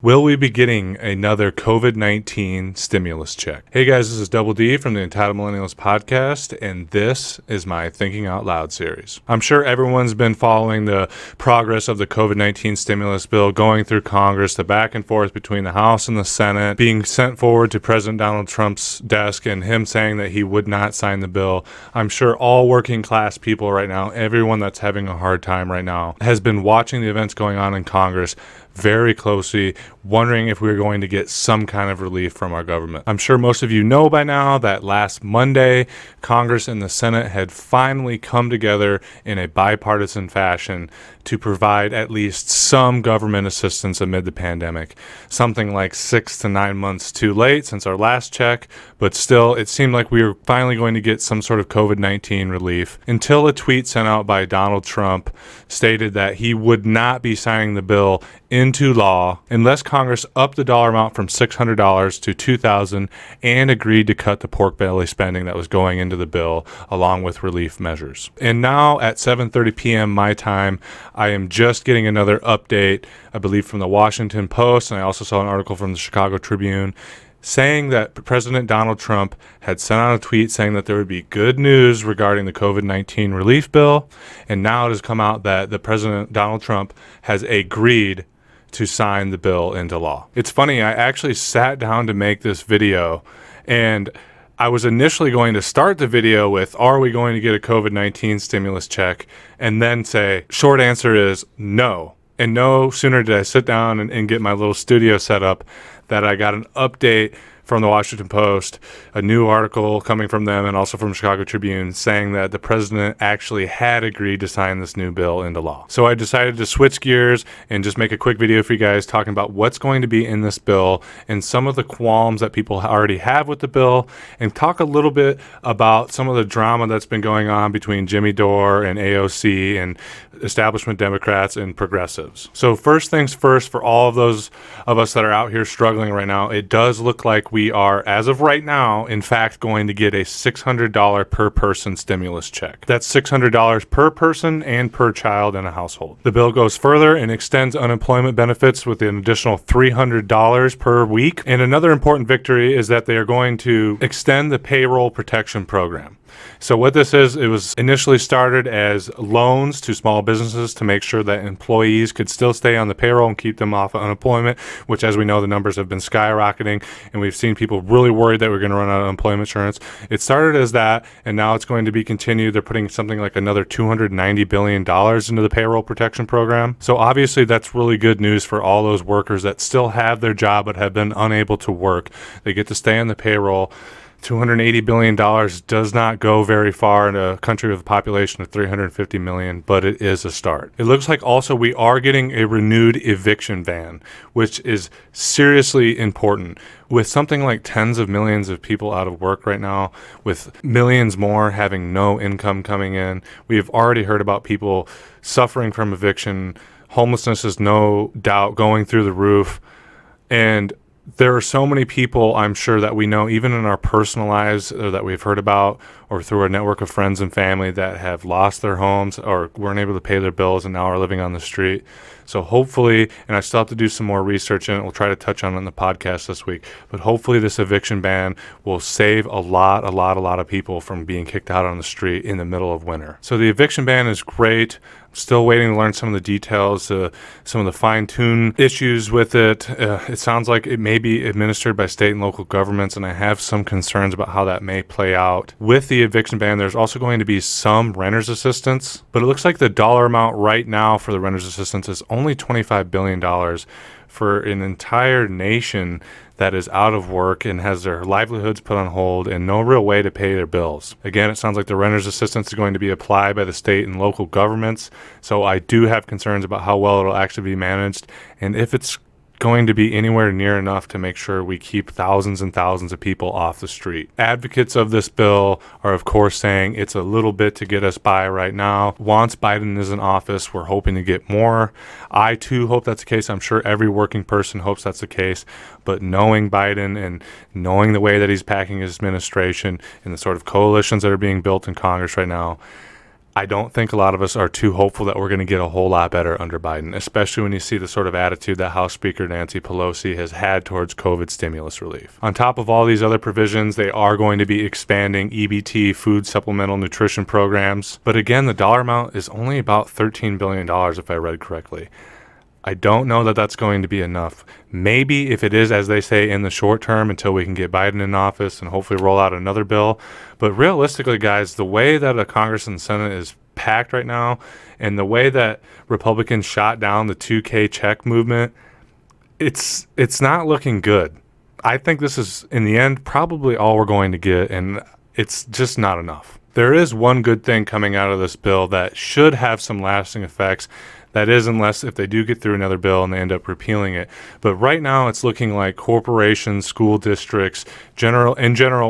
Will we be getting another COVID-19 stimulus check? Hey guys, this is Double D from the Entitled Millennials podcast, and this is my Thinking Out Loud series. I'm sure everyone's been following the progress of the COVID-19 stimulus bill going through Congress, the back and forth between the House and the Senate, being sent forward to President Donald Trump's desk and him saying that he would not sign the bill. I'm sure all working class people right now, everyone that's having a hard time right now, has been watching the events going on in Congress very closely, wondering if we're going to get some kind of relief from our government. I'm sure most of you know by now that last Monday, Congress and the Senate had finally come together in a bipartisan fashion to provide at least some government assistance amid the pandemic. Something like 6 to 9 months too late since our last check, but still, it seemed like we were finally going to get some sort of COVID-19 relief until a tweet sent out by Donald Trump stated that he would not be signing the bill into law unless Congress upped the dollar amount from $600 to $2,000 and agreed to cut the pork belly spending that was going into the bill along with relief measures. And now at 7:30 p.m. my time, I am just getting another update, I believe from the Washington Post, and I also saw an article from the Chicago Tribune saying that President Donald Trump had sent out a tweet saying that there would be good news regarding the COVID-19 relief bill, and now it has come out that the President Donald Trump has agreed to sign the bill into law. It's funny, I actually sat down to make this video, and I was initially going to start the video with, are we going to get a COVID-19 stimulus check? And then say, short answer is no. And no sooner did I sit down and get my little studio set up that I got an update from the Washington Post, a new article coming from them and also from Chicago Tribune saying that the president actually had agreed to sign this new bill into law. So I decided to switch gears and just make a quick video for you guys talking about what's going to be in this bill and some of the qualms that people already have with the bill, and talk a little bit about some of the drama that's been going on between Jimmy Dore and AOC and establishment Democrats and progressives. So first things first, for all of those of us that are out here struggling right now, it does look like we are, as of right now, in fact, going to get a $600 per person stimulus check. That's $600 per person and per child in a household. The bill goes further and extends unemployment benefits with an additional $300 per week. And another important victory is that they are going to extend the payroll protection program. So what this is, it was initially started as loans to small businesses to make sure that employees could still stay on the payroll and keep them off of unemployment, which, as we know, the numbers have been skyrocketing, and we've seen people really worried that we're going to run out of unemployment insurance. It started as that, and now it's going to be continued. They're putting something like another $290 billion into the payroll protection program. So obviously that's really good news for all those workers that still have their job but have been unable to work. They get to stay on the payroll. $280 billion does not go very far in a country with a population of 350 million, but it is a start. It looks like also we are getting a renewed eviction ban, which is seriously important. With something like tens of millions of people out of work right now, with millions more having no income coming in, we have already heard about people suffering from eviction. Homelessness is no doubt going through the roof, and there are so many people, I'm sure, that we know, even in our personal lives, or that we've heard about, or through our network of friends and family, that have lost their homes or weren't able to pay their bills and now are living on the street. So hopefully, and I still have to do some more research in it, we'll try to touch on it in the podcast this week, but hopefully this eviction ban will save a lot of people from being kicked out on the street in the middle of winter. So the eviction ban is great. Still waiting to learn some of the details, some of the fine-tune issues with it. It sounds like it may be administered by state and local governments, and I have some concerns about how that may play out. With the eviction ban, there's also going to be some renter's assistance, but it looks like the dollar amount right now for the renter's assistance is only $25 billion for an entire nation that is out of work and has their livelihoods put on hold and no real way to pay their bills. Again, it sounds like the renter's assistance is going to be applied by the state and local governments, so I do have concerns about how well it'll actually be managed and if it's going to be anywhere near enough to make sure we keep thousands and thousands of people off the street. Advocates of this bill are, of course, saying it's a little bit to get us by right now. Once Biden is in office, we're hoping to get more. I, too, hope that's the case. I'm sure every working person hopes that's the case. But knowing Biden and knowing the way that he's packing his administration and the sort of coalitions that are being built in Congress right now, I don't think a lot of us are too hopeful that we're going to get a whole lot better under Biden, especially when you see the sort of attitude that House Speaker Nancy Pelosi has had towards COVID stimulus relief. On top of all these other provisions, they are going to be expanding EBT, food supplemental nutrition programs. But again, the dollar amount is only about $13 billion, if I read correctly. I don't know that that's going to be enough. Maybe if it is, as they say, in the short term until we can get Biden in office and hopefully roll out another bill. But realistically, guys, the way that the Congress and Senate is packed right now and the way that Republicans shot down the 2K check movement, it's not looking good. I think this is, in the end, probably all we're going to get, and it's just not enough. There is one good thing coming out of this bill that should have some lasting effects. That is, unless if they do get through another bill and they end up repealing it. But right now it's looking like corporations, school districts, general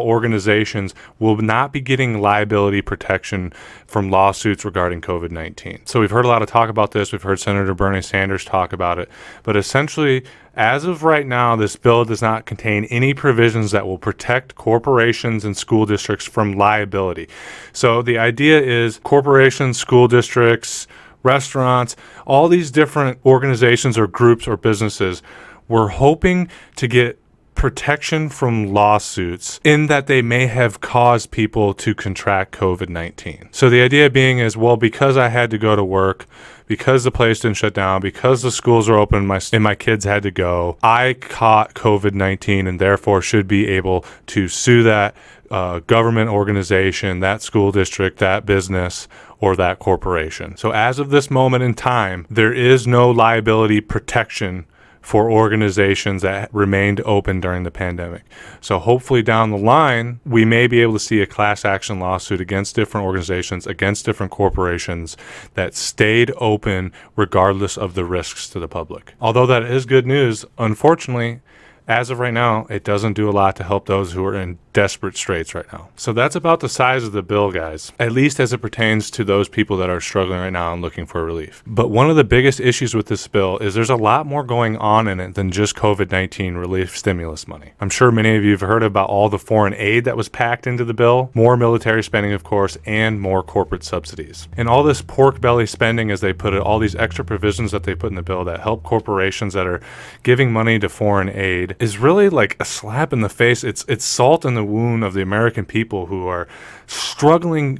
organizations will not be getting liability protection from lawsuits regarding COVID-19. So we've heard a lot of talk about this. We've heard Senator Bernie Sanders talk about it. But essentially, as of right now, this bill does not contain any provisions that will protect corporations and school districts from liability. So the idea is corporations, school districts, restaurants, all these different organizations or groups or businesses were hoping to get protection from lawsuits in that they may have caused people to contract COVID-19. So the idea being is, well, because I had to go to work, because the place didn't shut down, because the schools are open and my kids had to go, I caught COVID-19 and therefore should be able to sue that government organization, that school district, that business, or that corporation. So as of this moment in time, there is no liability protection for organizations that remained open during the pandemic. So hopefully down the line, we may be able to see a class action lawsuit against different organizations, against different corporations that stayed open regardless of the risks to the public. Although that is good news, unfortunately, as of right now, it doesn't do a lot to help those who are in desperate straits right now. So that's about the size of the bill, guys, at least as it pertains to those people that are struggling right now and looking for relief. But one of the biggest issues with this bill is there's a lot more going on in it than just COVID-19 relief stimulus money. I'm sure many of you have heard about all the foreign aid that was packed into the bill, more military spending, of course, and more corporate subsidies. And all this pork belly spending, as they put it, all these extra provisions that they put in the bill that help corporations that are giving money to foreign aid is really like a slap in the face. It's salt in the wound of the American people who are struggling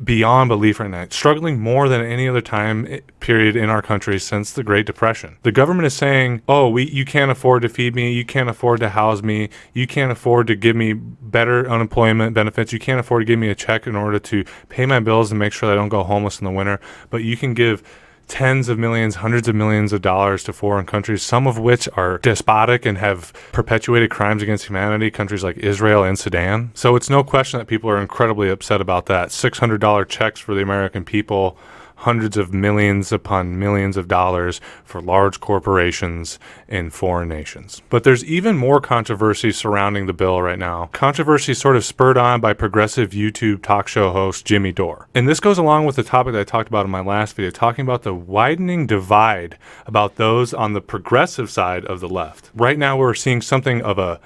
beyond belief right now, struggling more than any other time period in our country since the Great Depression. The government is saying, you can't afford to feed me, you can't afford to house me, you can't afford to give me better unemployment benefits, you can't afford to give me a check in order to pay my bills and make sure that I don't go homeless in the winter, but you can give tens of millions, hundreds of millions of dollars to foreign countries, some of which are despotic and have perpetuated crimes against humanity, countries like Israel and Sudan. So it's no question that people are incredibly upset about that. $600 checks for the American people, hundreds of millions upon millions of dollars for large corporations in foreign nations. But there's even more controversy surrounding the bill right now. Controversy sort of spurred on by progressive YouTube talk show host Jimmy Dore. And this goes along with the topic that I talked about in my last video, talking about the widening divide about those on the progressive side of the left. Right now we're seeing something of a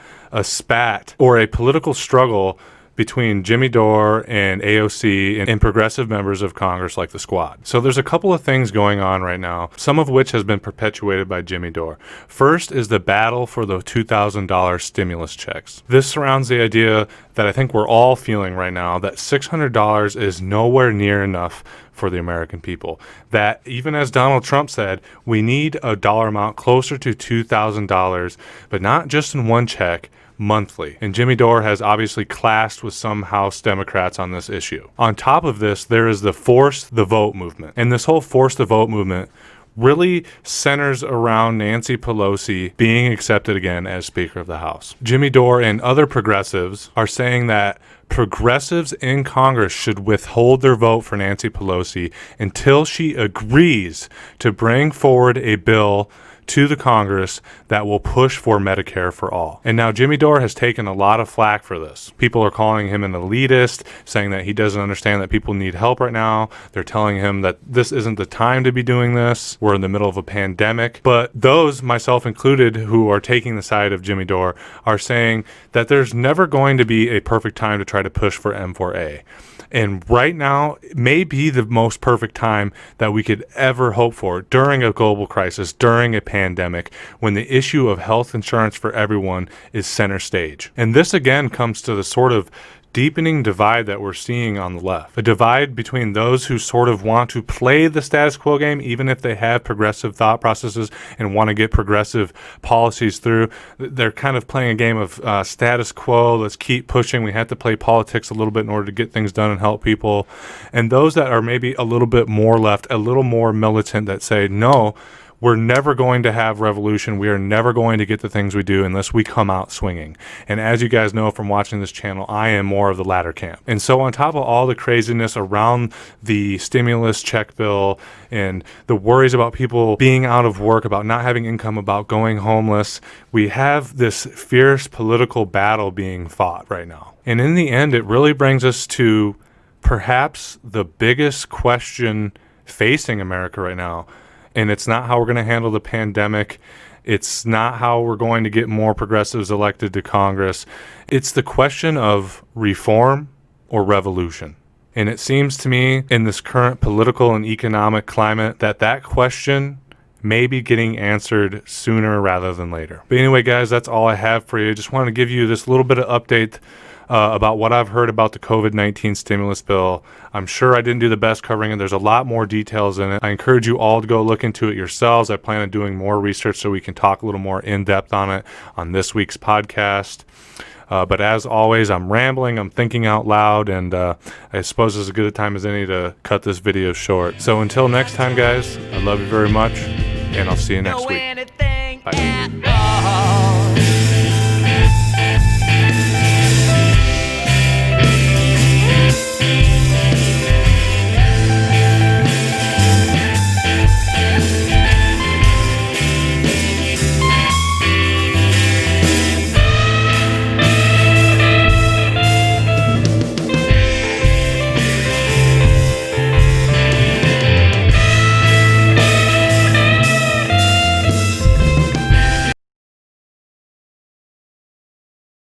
spat or a political struggle between Jimmy Dore and AOC and progressive members of Congress like the Squad. So there's a couple of things going on right now, some of which has been perpetuated by Jimmy Dore. First is the battle for the $2,000 stimulus checks. This surrounds the idea that I think we're all feeling right now, that $600 is nowhere near enough for the American people. That even as Donald Trump said, we need a dollar amount closer to $2,000, but not just in one check, monthly. And Jimmy Dore has obviously clashed with some House Democrats on this issue. On top of this, there is the Force the Vote movement. And this whole Force the Vote movement really centers around Nancy Pelosi being accepted again as Speaker of the House. Jimmy Dore and other progressives are saying that progressives in Congress should withhold their vote for Nancy Pelosi until she agrees to bring forward a bill to the Congress that will push for Medicare for all. And now Jimmy Dore has taken a lot of flack for this. People are calling him an elitist, saying that he doesn't understand that people need help right now. They're telling him that this isn't the time to be doing this. We're in the middle of a pandemic. But those, myself included, who are taking the side of Jimmy Dore are saying that there's never going to be a perfect time to try to push for M4A. And right now may be the most perfect time that we could ever hope for during a global crisis, during a pandemic, when the issue of health insurance for everyone is center stage. And this again comes to the sort of deepening divide that we're seeing on the left. A divide between those who sort of want to play the status quo game, even if they have progressive thought processes and want to get progressive policies through. They're kind of playing a game of status quo. Let's keep pushing. We have to play politics a little bit in order to get things done and help people. And those that are maybe a little bit more left, a little more militant, that say, no, we're never going to have revolution. We are never going to get the things we do unless we come out swinging. And as you guys know from watching this channel, I am more of the latter camp. And so on top of all the craziness around the stimulus check bill and the worries about people being out of work, about not having income, about going homeless, we have this fierce political battle being fought right now. And in the end, it really brings us to perhaps the biggest question facing America right now. And it's not how we're going to handle the pandemic. It's not how we're going to get more progressives elected to Congress. It's the question of reform or revolution. And it seems to me in this current political and economic climate that question may be getting answered sooner rather than later. But anyway, guys, that's all I have for you. Just want to give you this little bit of update about what I've heard about the COVID-19 stimulus bill. I'm sure I didn't do the best covering it. There's a lot more details in it. I encourage you all to go look into it yourselves. I plan on doing more research so we can talk a little more in depth on it on this week's podcast. But as always, I'm rambling, I'm thinking out loud, and I suppose it's as good a time as any to cut this video short. So until next time, guys, I love you very much, and I'll see you next week. Bye.